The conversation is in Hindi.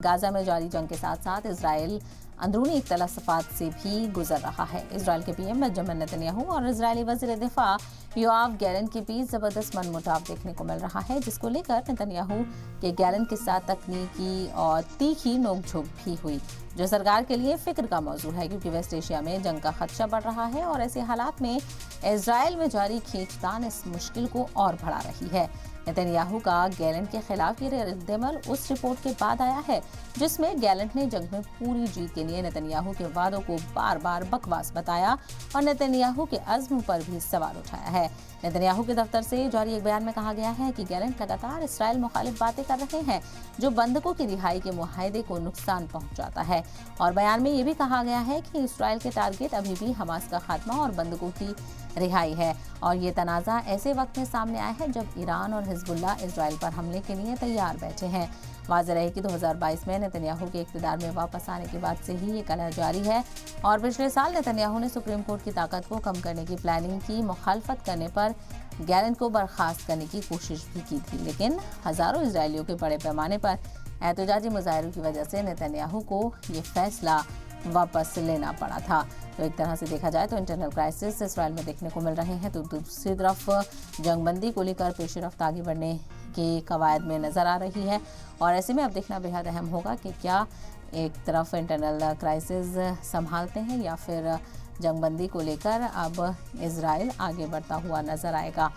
गाजा में जारी जंग के साथ साथ इजराइल अंदरूनी इख्तलाफात से भी गुजर रहा है। इजराइल के पीएम बेंजामिन नेतन्याहू और इजरायली वज़ीर दिफा योआव गैलेंट के बीच जबरदस्त मनमुटाव देखने को मिल रहा है, जिसको लेकर नेतन्याहू के गैलेंट के साथ तकनीकी और तीखी नोकझोंक भी हुई, जो सरकार के लिए फिक्र का मौजू है, क्योंकि वेस्ट एशिया में जंग का खदशा बढ़ रहा है और ऐसे हालात में इजराइल में जारी खींचतान इस मुश्किल को और बढ़ा रही है। नेतन्याहू का गैलेंट के खिलाफ ये रद्देअमल उस रिपोर्ट के बाद आया है जिसमें गैलेंट ने जंग में पूरी जीत के लिए नेतन्याहू के वादों को बार बार बकवास बताया और नेतन्याहू के अज़्म पर भी सवाल उठाया है। नेतन्याहू के दफ्तर से जारी एक बयान में कहा गया है कि गैलेंट लगातार इसराइल मुखालिफ बातें कर रहे हैं, जो बंधकों की रिहाई के मुआहदे को नुकसान पहुंचाता है। और बयान में ये भी कहा गया है कि इसराइल के टारगेट अभी भी हमास का खात्मा और बंधकों की रिहाई है और ये तनाज़ा ऐसे वक्त में सामने आया है जब ईरान और हिजबुल्लाह इजराइल पर हमले के लिए तैयार बैठे हैं। वाज़ेह है कि 2022 में नेतन्याहू के इक़्तिदार में वापस आने के बाद से ही ये कलह जारी है और पिछले साल नेतन्याहू ने सुप्रीम कोर्ट की ताकत को कम करने की प्लानिंग की मुखालफत करने पर गैलेंट को बर्खास्त करने की कोशिश भी की थी, लेकिन हज़ारों इजरायलियों के बड़े पैमाने पर एहतजाजी मुजाहरों की वजह से नेतन्याहू को ये फैसला वापस लेना पड़ा था। तो एक तरह से देखा जाए तो इंटरनल क्राइसिस इसराइल में देखने को मिल रहे हैं, तो दूसरी तरफ जंगबंदी को लेकर पेशी रफ्त आगे बढ़ने की कवायद में नज़र आ रही है और ऐसे में अब देखना बेहद अहम होगा कि क्या एक तरफ इंटरनल क्राइसिस संभालते हैं या फिर जंगबंदी को लेकर अब इजराइल आगे बढ़ता हुआ नजर आएगा।